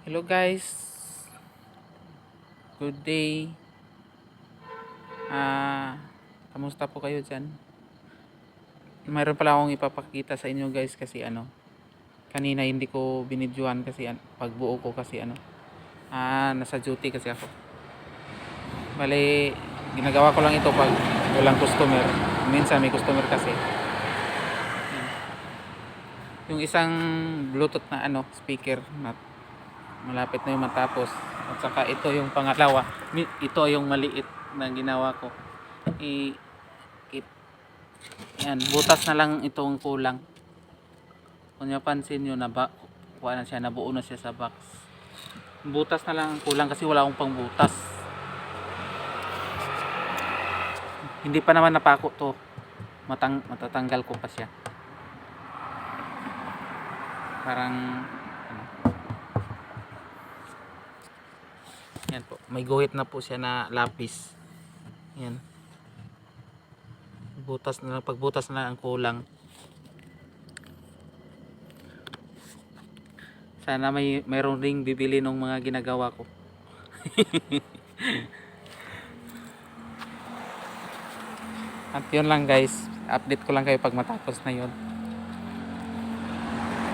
Hello guys, good day. Kamusta po kayo dyan? Mayroon pala akong ipapakita sa inyo guys kasi kanina hindi ko binidyohan kasi pagbuo ko kasi nasa duty kasi ako. Bale, ginagawa ko lang ito pag walang customer. Minsan may customer kasi. Yung isang Bluetooth na speaker na malapit na yung matapos. At saka ito yung pangalawa. Ito yung maliit na ginawa ko. Yan, butas na lang itong kulang. Kung napansin nyo na kuha na siya, nabuo na siya sa box. Butas na lang ang kulang kasi wala akong pang butas. Hindi pa naman napako to. Matatanggal ko pa siya. Parang yan po. May guhit na po siya na lapis. Yan. Butas na lang, pagbutas na lang ang kulang. Sana mayroong ring bibili ng mga ginagawa ko. At yun lang guys, update ko lang kayo pag matapos na yun.